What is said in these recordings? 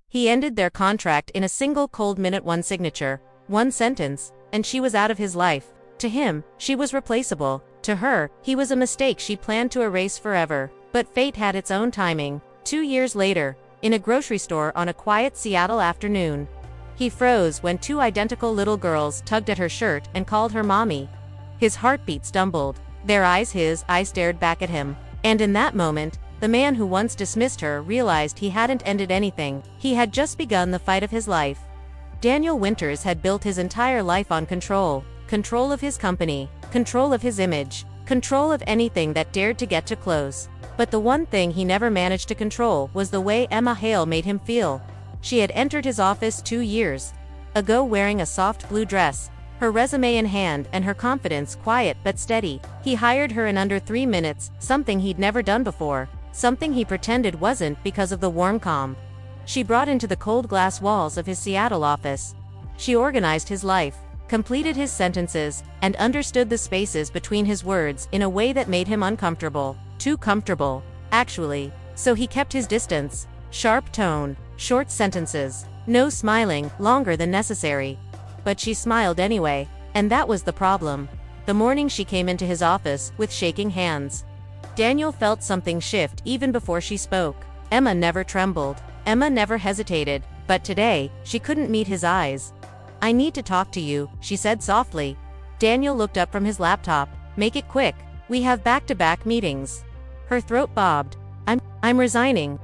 He ended their contract in a single cold minute, one signature, one sentence, and she was out of his life. To him, she was replaceable. To her, he was a mistake she planned to erase forever. But fate had its own timing. 2 years later, in a grocery store on a quiet Seattle afternoon, he froze when two identical little girls tugged at her shirt and called her mommy. His heartbeat stumbled. His eyes stared back at him. And in that moment, the man who once dismissed her realized he hadn't ended anything. He had just begun the fight of his life. Daniel Winters had built his entire life on control. Control of his company, control of his image, control of anything that dared to get too close. But the one thing he never managed to control was the way Emma Hale made him feel. She had entered his office 2 years ago wearing a soft blue dress, her resume in hand and her confidence quiet but steady. He hired her in under 3 minutes, something he'd never done before, something he pretended wasn't because of the warm calm she brought into the cold glass walls of his Seattle office. She organized his life, completed his sentences, and understood the spaces between his words in a way that made him uncomfortable. Too comfortable, actually. So he kept his distance. Sharp tone, short sentences, no smiling longer than necessary. But she smiled anyway, and that was the problem. The morning she came into his office with shaking hands, Daniel felt something shift even before she spoke. Emma never trembled. Emma never hesitated, but today, she couldn't meet his eyes. "I need to talk to you," she said softly. Daniel looked up from his laptop. "Make it quick. We have back-to-back meetings." Her throat bobbed. I'm resigning."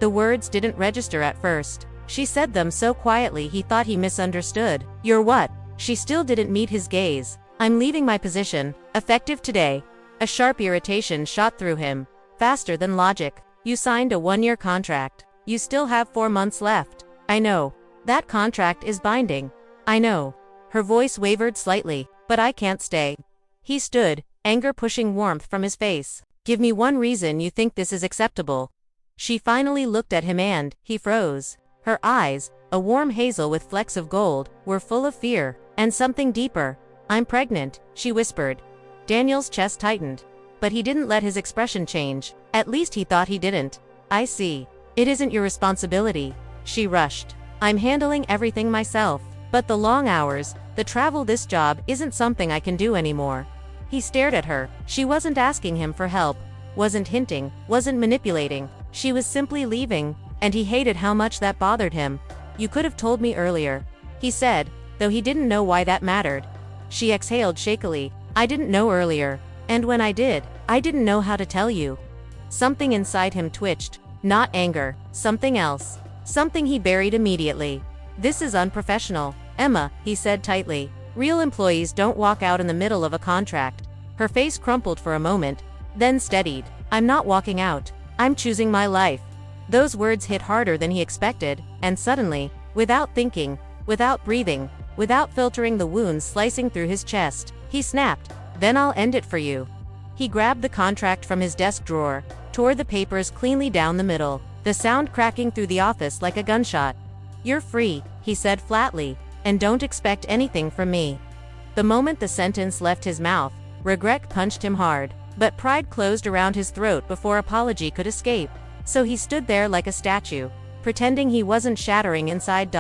The words didn't register at first. She said them so quietly he thought he misunderstood. "You're what?" She still didn't meet his gaze. "I'm leaving my position, effective today." A sharp irritation shot through him, faster than logic. "You signed a 1-year contract. You still have 4 months left." "I know. That contract is binding." "I know." Her voice wavered slightly. "But I can't stay." He stood, anger pushing warmth from his face. "Give me one reason you think this is acceptable." She finally looked at him and he froze. Her eyes, a warm hazel with flecks of gold, were full of fear, and something deeper. "I'm pregnant," she whispered. Daniel's chest tightened. But he didn't let his expression change. At least he thought he didn't. "I see. It isn't your responsibility." She rushed. "I'm handling everything myself. But the long hours, the travel, this job isn't something I can do anymore." He stared at her. She wasn't asking him for help, wasn't hinting, wasn't manipulating. She was simply leaving, and he hated how much that bothered him. "You could have told me earlier," he said, though he didn't know why that mattered. She exhaled shakily. "I didn't know earlier. And when I did, I didn't know how to tell you." Something inside him twitched. Not anger, something else. Something he buried immediately. "This is unprofessional, Emma," he said tightly. "Real employees don't walk out in the middle of a contract." Her face crumpled for a moment, then steadied. "I'm not walking out. I'm choosing my life." Those words hit harder than he expected, and suddenly, without thinking, without breathing, without filtering the wounds slicing through his chest, he snapped, "Then I'll end it for you." He grabbed the contract from his desk drawer, tore the papers cleanly down the middle, the sound cracking through the office like a gunshot. "You're free," he said flatly, "and don't expect anything from me." The moment the sentence left his mouth, regret punched him hard, but pride closed around his throat before apology could escape. So he stood there like a statue, pretending he wasn't shattering inside.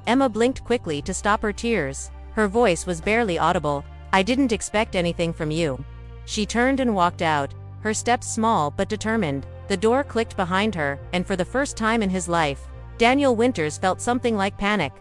Emma blinked quickly to stop her tears. Her voice was barely audible. "I didn't expect anything from you." She turned and walked out, her steps small but determined. The door clicked behind her, and for the first time in his life, Daniel Winters felt something like panic.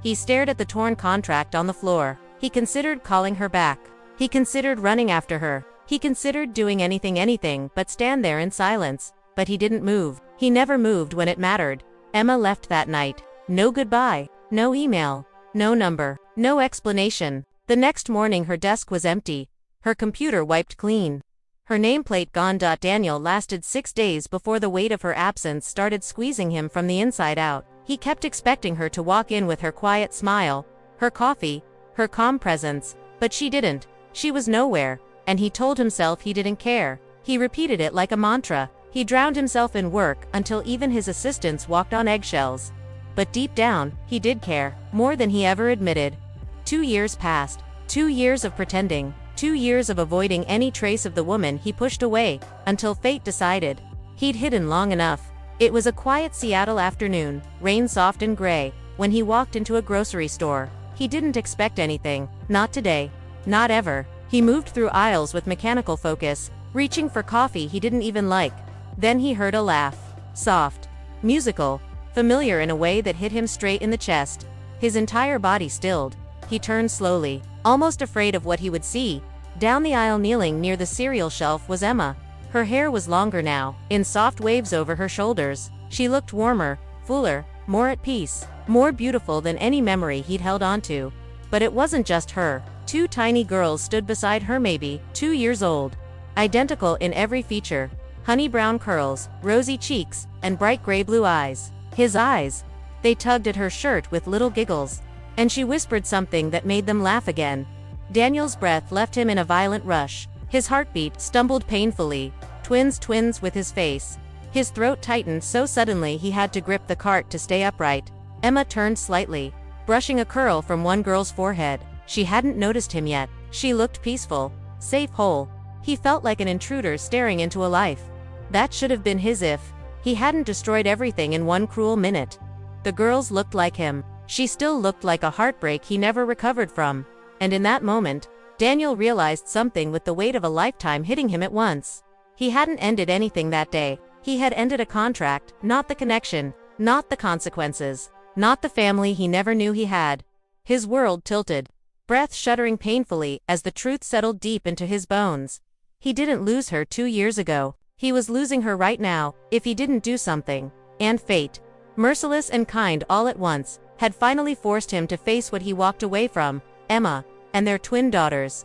He stared at the torn contract on the floor. He considered calling her back. He considered running after her. He considered doing anything but stand there in silence. But he didn't move. He never moved when it mattered. Emma left that night. No goodbye, no email, no number, no explanation. The next morning her desk was empty, her computer wiped clean, her nameplate gone. Daniel lasted 6 days before the weight of her absence started squeezing him from the inside out. He kept expecting her to walk in with her quiet smile, her coffee, her calm presence, but she didn't. She was nowhere, and he told himself he didn't care. He repeated it like a mantra. He drowned himself in work until even his assistants walked on eggshells. But deep down, he did care, more than he ever admitted. 2 years passed. 2 years of pretending. 2 years of avoiding any trace of the woman he pushed away, until fate decided. He'd hidden long enough. It was a quiet Seattle afternoon, rain soft and gray, when he walked into a grocery store. He didn't expect anything, not today, not ever. He moved through aisles with mechanical focus, reaching for coffee he didn't even like. Then he heard a laugh. Soft, musical, familiar in a way that hit him straight in the chest. His entire body stilled. He turned slowly, almost afraid of what he would see. Down the aisle, kneeling near the cereal shelf, was Emma. Her hair was longer now, in soft waves over her shoulders. She looked warmer, fuller, more at peace, more beautiful than any memory he'd held onto. But it wasn't just her. Two tiny girls stood beside her, maybe 2 years old. Identical in every feature. Honey brown curls, rosy cheeks, and bright gray-blue eyes. His eyes. They tugged at her shirt with little giggles. And she whispered something that made them laugh again. Daniel's breath left him in a violent rush. His heartbeat stumbled painfully. Twins with his face. His throat tightened so suddenly he had to grip the cart to stay upright. Emma turned slightly, brushing a curl from one girl's forehead. She hadn't noticed him yet. She looked peaceful, safe, whole. He felt like an intruder staring into a life that should have been his if he hadn't destroyed everything in one cruel minute. The girls looked like him. She still looked like a heartbreak he never recovered from. And in that moment, Daniel realized something, with the weight of a lifetime hitting him at once. He hadn't ended anything that day. He had ended a contract, not the connection, not the consequences, not the family he never knew he had. His world tilted, breath shuddering painfully as the truth settled deep into his bones. He didn't lose her 2 years ago. He was losing her right now, if he didn't do something. And fate, merciless and kind all at once, had finally forced him to face what he walked away from: Emma and their twin daughters.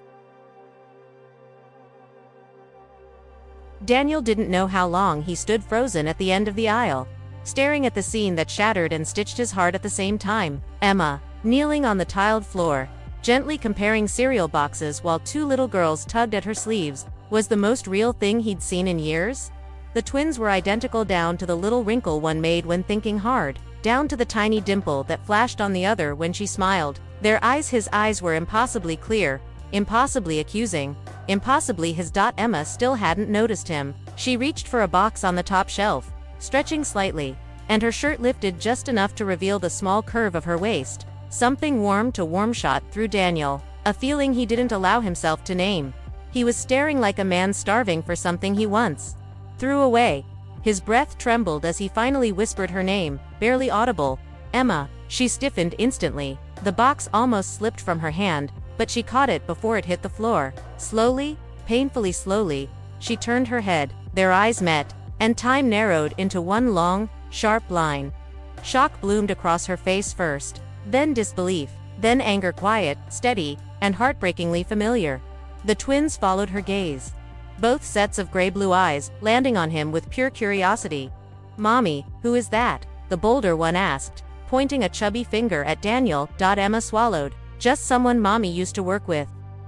Daniel didn't know how long he stood frozen at the end of the aisle, staring at the scene that shattered and stitched his heart at the same time. Emma, kneeling on the tiled floor, gently comparing cereal boxes while two little girls tugged at her sleeves, was the most real thing he'd seen in years. The twins were identical, down to the little wrinkle one made when thinking hard, down to the tiny dimple that flashed on the other when she smiled. Their eyes, his eyes, were impossibly clear, impossibly accusing, impossibly his. Emma still hadn't noticed him. She reached for a box on the top shelf, stretching slightly, and her shirt lifted just enough to reveal the small curve of her waist. Something warm to warm shot through Daniel, a feeling he didn't allow himself to name. He was staring like a man starving for something he once threw away. His breath trembled as he finally whispered her name, barely audible. Emma. She stiffened instantly. The box almost slipped from her hand, but she caught it before it hit the floor. Slowly, painfully slowly, she turned her head. Their eyes met, and time narrowed into one long, sharp line. Shock bloomed across her face first, then disbelief, then anger, quiet, steady, and heartbreakingly familiar. The twins followed her gaze, both sets of gray-blue eyes landing on him with pure curiosity. "Mommy, who is that?" the bolder one asked, pointing a chubby finger at Daniel. Emma swallowed. "Just someone Mommy used to work with."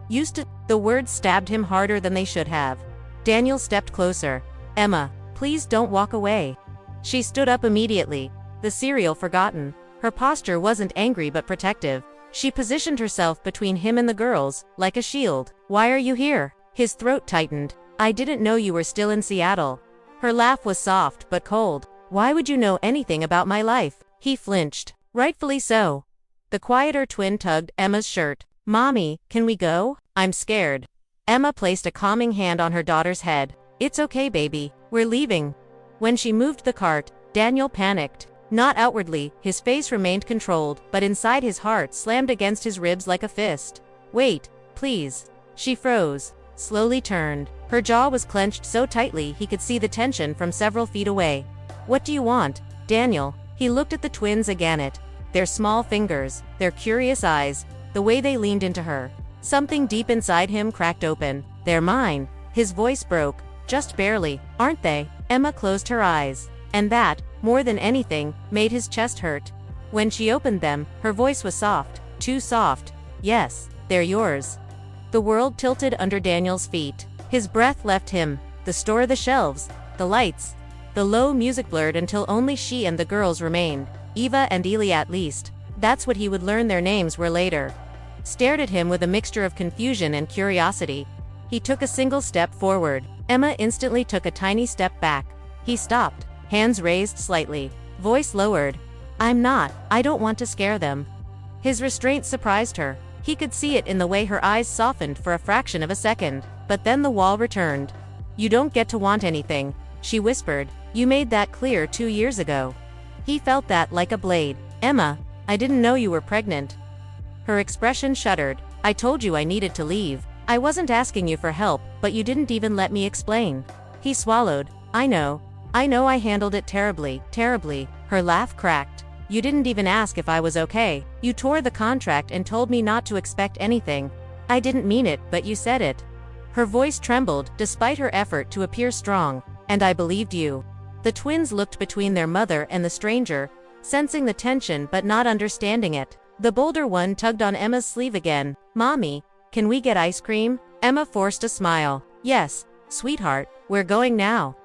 Used to? The words stabbed him harder than they should have. Daniel stepped closer. "Emma, please don't walk away." She stood up immediately, the cereal forgotten. Her posture wasn't angry but protective. She positioned herself between him and the girls, like a shield. "Why are you here?" His throat tightened. "I didn't know you were still in Seattle." Her laugh was soft but cold. "Why would you know anything about my life?" He flinched. Rightfully so. The quieter twin tugged Emma's shirt. "Mommy, can we go? I'm scared." Emma placed a calming hand on her daughter's head. "It's okay, baby. We're leaving." When she moved the cart, Daniel panicked. Not outwardly, his face remained controlled, but inside his heart slammed against his ribs like a fist. "Wait, please." She froze, slowly turned. Her jaw was clenched so tightly he could see the tension from several feet away. "What do you want, Daniel?" He looked at the twins again, at their small fingers, their curious eyes, the way they leaned into her. Something deep inside him cracked open. "They're mine." His voice broke, just barely. "Aren't they?" Emma closed her eyes, and that, more than anything, made his chest hurt. When she opened them, her voice was soft, too soft. "Yes, they're yours." The world tilted under Daniel's feet. His breath left him. The store, the shelves, the lights. The low music blurred until only she and the girls remained. Eva and Eli, at least. That's what he would learn their names were later. Stared at him with a mixture of confusion and curiosity. He took a single step forward. Emma instantly took a tiny step back. He stopped. hands raised slightly, voice lowered. I don't want to scare them. His restraint surprised her. He could see it in the way her eyes softened for a fraction of a second, but then the wall returned. You don't get to want anything, she whispered. You made that clear 2 years ago. He felt that like a blade. Emma, I didn't know you were pregnant. Her expression shuddered. I told you I needed to leave. I wasn't asking you for help, but you didn't even let me explain. He swallowed. I know I handled it terribly. Her laugh cracked. You didn't even ask if I was okay. You tore the contract and told me not to expect anything. I didn't mean it, but you said it. Her voice trembled, despite her effort to appear strong. And I believed you. The twins looked between their mother and the stranger, sensing the tension but not understanding it. The bolder one tugged on Emma's sleeve again. Mommy, can we get ice cream? Emma forced a smile. Yes, sweetheart, we're going now.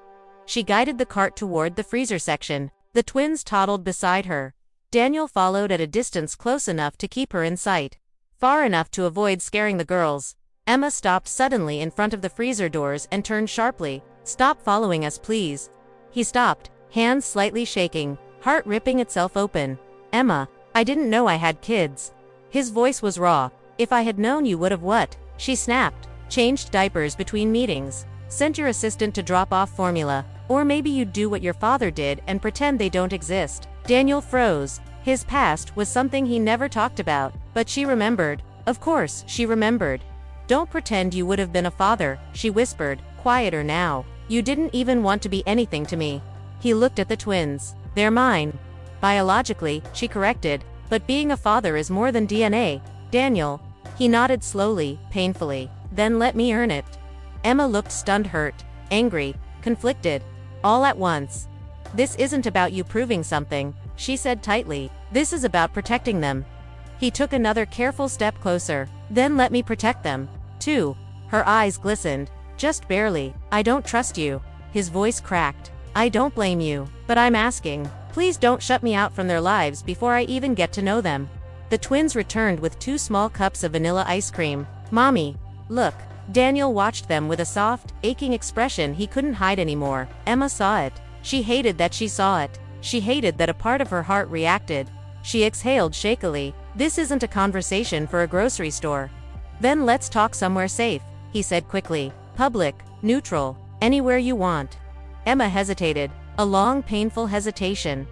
She guided the cart toward the freezer section. The twins toddled beside her. Daniel followed at a distance close enough to keep her in sight, far enough to avoid scaring the girls. Emma stopped suddenly in front of the freezer doors and turned sharply. Stop following us, please. He stopped, hands slightly shaking, heart ripping itself open. Emma, I didn't know I had kids. His voice was raw. If I had known you would have what? She snapped. Changed diapers between meetings. Sent your assistant to drop off formula. Or maybe you'd do what your father did and pretend they don't exist. Daniel froze. His past was something he never talked about, but she remembered. Of course, she remembered. Don't pretend you would have been a father, she whispered, quieter now. You didn't even want to be anything to me. He looked at the twins. They're mine. Biologically, she corrected, but being a father is more than DNA. Daniel. He nodded slowly, painfully. Then let me earn it. Emma looked stunned, hurt, angry, conflicted, all at once. This isn't about you proving something, she said tightly. This is about protecting them. He took another careful step closer. Then let me protect them, too. Her eyes glistened. Just barely. I don't trust you. His voice cracked. I don't blame you, but I'm asking. Please don't shut me out from their lives before I even get to know them. The twins returned with 2 small cups of vanilla ice cream. Mommy, look. Daniel watched them with a soft, aching expression he couldn't hide anymore. Emma saw it. She hated that she saw it. She hated that a part of her heart reacted. She exhaled shakily. This isn't a conversation for a grocery store. Then let's talk somewhere safe, he said quickly. Public, neutral, anywhere you want. Emma hesitated, a long, painful hesitation.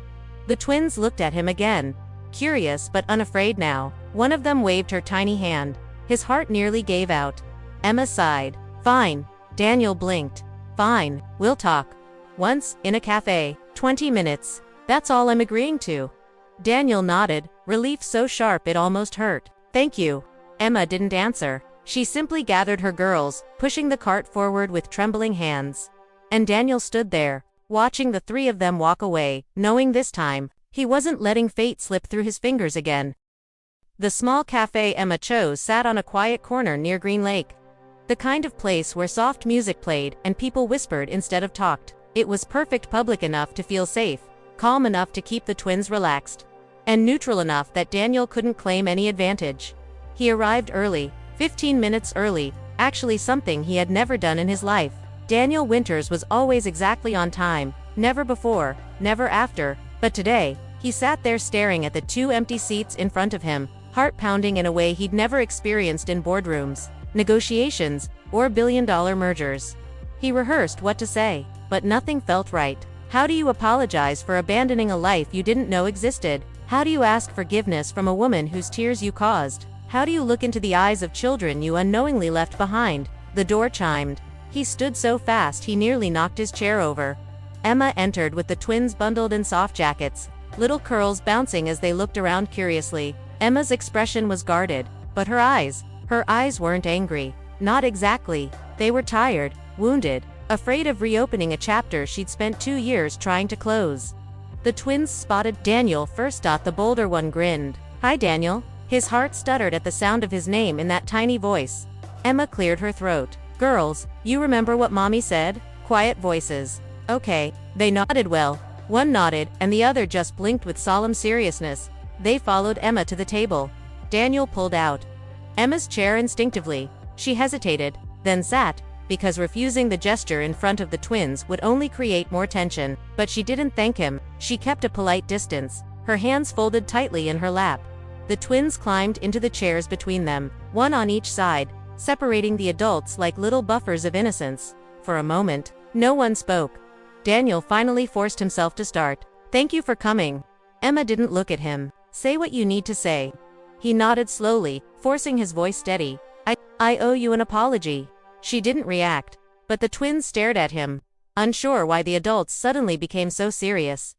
The twins looked at him again, curious but unafraid now. One of them waved her tiny hand. His heart nearly gave out. Emma sighed. Fine. Daniel blinked. Fine, we'll talk. Once, in a cafe. 20 minutes. That's all I'm agreeing to. Daniel nodded, relief so sharp it almost hurt. Thank you. Emma didn't answer. She simply gathered her girls, pushing the cart forward with trembling hands. And Daniel stood there, watching the 3 of them walk away, knowing this time, he wasn't letting fate slip through his fingers again. The small cafe Emma chose sat on a quiet corner near Green Lake. The kind of place where soft music played and people whispered instead of talked. It was perfect, public enough to feel safe, calm enough to keep the twins relaxed, and neutral enough that Daniel couldn't claim any advantage. He arrived early, 15 minutes early, actually something he had never done in his life. Daniel Winters was always exactly on time, never before, never after, but today, he sat there staring at the 2 empty seats in front of him, heart pounding in a way he'd never experienced in boardrooms, negotiations, or billion-dollar mergers. He rehearsed what to say, but nothing felt right. How do you apologize for abandoning a life you didn't know existed? How do you ask forgiveness from a woman whose tears you caused? How do you look into the eyes of children you unknowingly left behind? The door chimed. He stood so fast he nearly knocked his chair over. Emma entered with the twins bundled in soft jackets, little curls bouncing as they looked around curiously. Emma's expression was guarded, but her eyes weren't angry. Not exactly. They were tired, wounded, afraid of reopening a chapter she'd spent 2 years trying to close. The twins spotted Daniel first. The bolder one grinned. Hi, Daniel. His heart stuttered at the sound of his name in that tiny voice. Emma cleared her throat. Girls, you remember what Mommy said? Quiet voices. Okay. They nodded. Well, one nodded, and the other just blinked with solemn seriousness. They followed Emma to the table. Daniel pulled out Emma's chair instinctively. She hesitated, then sat, because refusing the gesture in front of the twins would only create more tension, but she didn't thank him. She kept a polite distance, her hands folded tightly in her lap. The twins climbed into the chairs between them, one on each side, separating the adults like little buffers of innocence. For a moment, no one spoke. Daniel finally forced himself to start. "Thank you for coming." Emma didn't look at him. "Say what you need to say." He nodded slowly, forcing his voice steady. I owe you an apology." She didn't react, but the twins stared at him, unsure why the adults suddenly became so serious.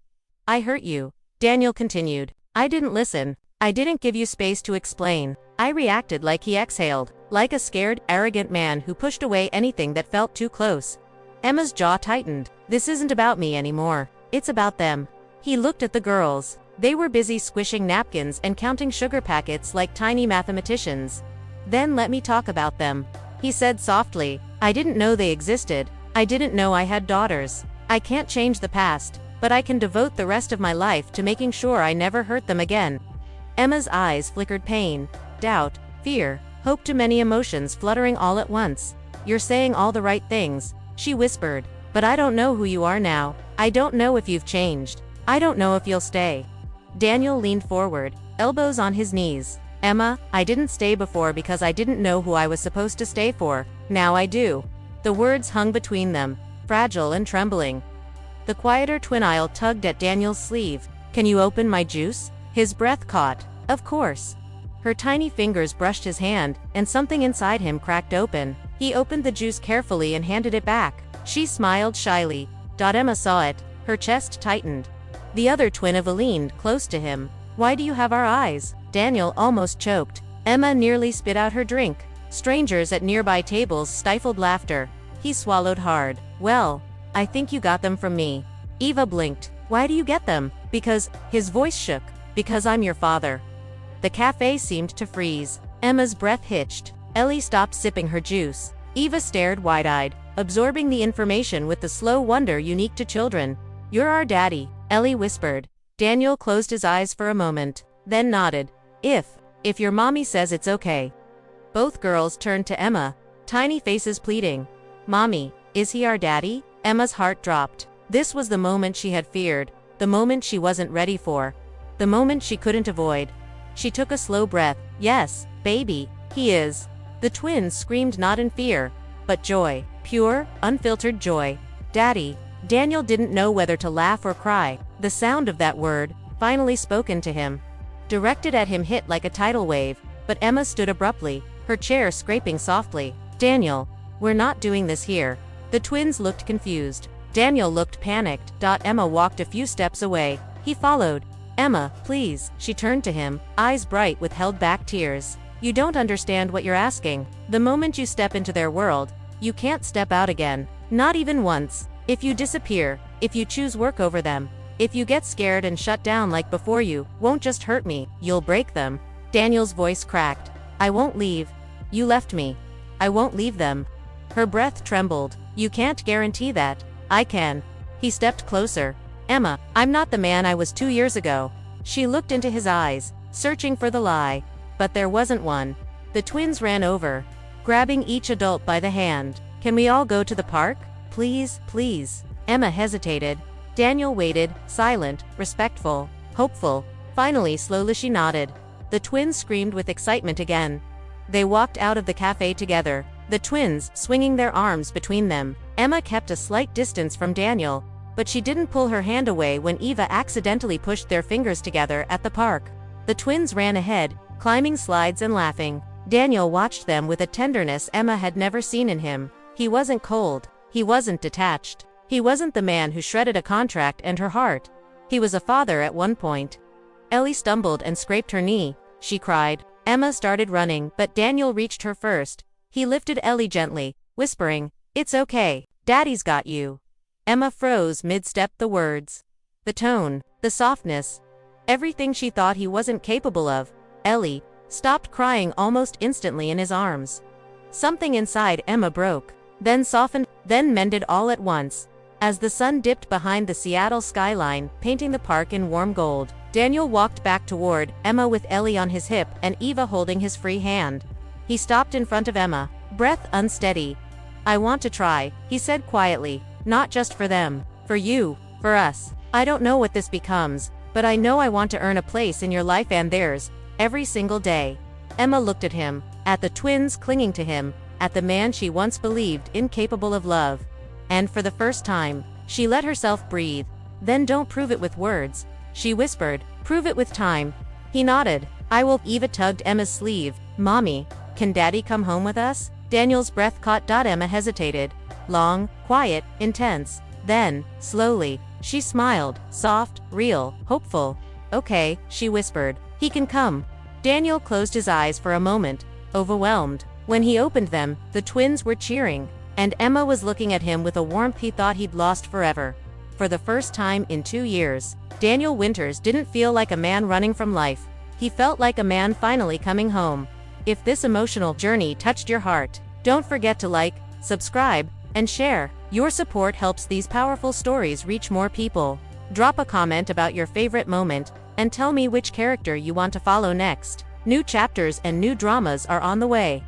"I hurt you," Daniel continued. "I didn't listen. I didn't give you space to explain. I reacted like he exhaled, like a scared, arrogant man who pushed away anything that felt too close." Emma's jaw tightened. "This isn't about me anymore. It's about them." He looked at the girls. They were busy squishing napkins and counting sugar packets like tiny mathematicians. "Then let me talk about them," he said softly. "I didn't know they existed. I didn't know I had daughters. I can't change the past, but I can devote the rest of my life to making sure I never hurt them again." Emma's eyes flickered pain, doubt, fear, hope, too many emotions fluttering all at once. "You're saying all the right things," she whispered, "but I don't know who you are now. I don't know if you've changed. I don't know if you'll stay." Daniel leaned forward, elbows on his knees. "Emma, I didn't stay before because I didn't know who I was supposed to stay for. Now I do." The words hung between them, fragile and trembling. The quieter twin aisle tugged at Daniel's sleeve. "Can you open my juice?" His breath caught. "Of course." Her tiny fingers brushed his hand, and something inside him cracked open. He opened the juice carefully and handed it back. She smiled shyly. Emma saw it. Her chest tightened. The other twin leaned close to him. "Why do you have our eyes?" Daniel almost choked. Emma nearly spit out her drink. Strangers at nearby tables stifled laughter. He swallowed hard. "Well, I think you got them from me." Eva blinked. "Why do you get them?" "Because," his voice shook, "because I'm your father." The cafe seemed to freeze. Emma's breath hitched. Ellie stopped sipping her juice. Eva stared wide-eyed, absorbing the information with the slow wonder unique to children. "You're our daddy," Ellie whispered. Daniel closed his eyes for a moment, then nodded. If your mommy says it's okay." Both girls turned to Emma, tiny faces pleading. "Mommy, is he our daddy?" Emma's heart dropped. This was the moment she had feared, the moment she wasn't ready for, the moment she couldn't avoid. She took a slow breath. "Yes, baby, he is." The twins screamed not in fear, but joy, pure, unfiltered joy. "Daddy." Daniel didn't know whether to laugh or cry. The sound of that word, finally spoken to him, directed at him, hit like a tidal wave, but Emma stood abruptly, her chair scraping softly. "Daniel, we're not doing this here." The twins looked confused. Daniel looked panicked. Emma walked a few steps away. He followed. "Emma, please." She turned to him, eyes bright with held-back tears. "You don't understand what you're asking. The moment you step into their world, you can't step out again. Not even once. If you disappear, if you choose work over them, if you get scared and shut down like before, you won't just hurt me, you'll break them." Daniel's voice cracked. "I won't leave. You left me. I won't leave them." Her breath trembled. "You can't guarantee that." "I can." He stepped closer. "Emma, I'm not the man I was 2 years ago." She looked into his eyes, searching for the lie, but there wasn't one. The twins ran over, grabbing each adult by the hand. "Can we all go to the park? Please, please." Emma hesitated. Daniel waited, silent, respectful, hopeful. Finally, slowly she nodded. The twins screamed with excitement again. They walked out of the cafe together, the twins swinging their arms between them. Emma kept a slight distance from Daniel, but she didn't pull her hand away when Eva accidentally pushed their fingers together at the park. The twins ran ahead, climbing slides and laughing. Daniel watched them with a tenderness Emma had never seen in him. He wasn't cold. He wasn't detached. He wasn't the man who shredded a contract and her heart. He was a father at one point. Ellie stumbled and scraped her knee. She cried. Emma started running, but Daniel reached her first. He lifted Ellie gently, whispering, "It's okay. Daddy's got you." Emma froze mid-step, the words, the tone, the softness, everything she thought he wasn't capable of. Ellie stopped crying almost instantly in his arms. Something inside Emma broke, then softened, then mended all at once. As the sun dipped behind the Seattle skyline, painting the park in warm gold, Daniel walked back toward Emma with Ellie on his hip and Eva holding his free hand. He stopped in front of Emma, breath unsteady. I want to try, he said quietly. Not just for them. For you. For us. I don't know what this becomes, but I know I want to earn a place in your life and theirs, every single day. Emma looked at him, at the twins clinging to him, at the man she once believed incapable of love. And for the first time, she let herself breathe. Then don't prove it with words, she whispered. Prove it with time. He nodded. I will. Eva tugged Emma's sleeve. Mommy, can Daddy come home with us? Daniel's breath caught. Emma hesitated. Long, quiet, intense. Then, slowly, she smiled, soft, real, hopeful. Okay, she whispered. He can come. Daniel closed his eyes for a moment, overwhelmed. When he opened them, the twins were cheering, and Emma was looking at him with a warmth he thought he'd lost forever. For the first time in 2 years, Daniel Winters didn't feel like a man running from life. He felt like a man finally coming home. If this emotional journey touched your heart, don't forget to like, subscribe, and share. Your support helps these powerful stories reach more people. Drop a comment about your favorite moment, and tell me which character you want to follow next. New chapters and new dramas are on the way.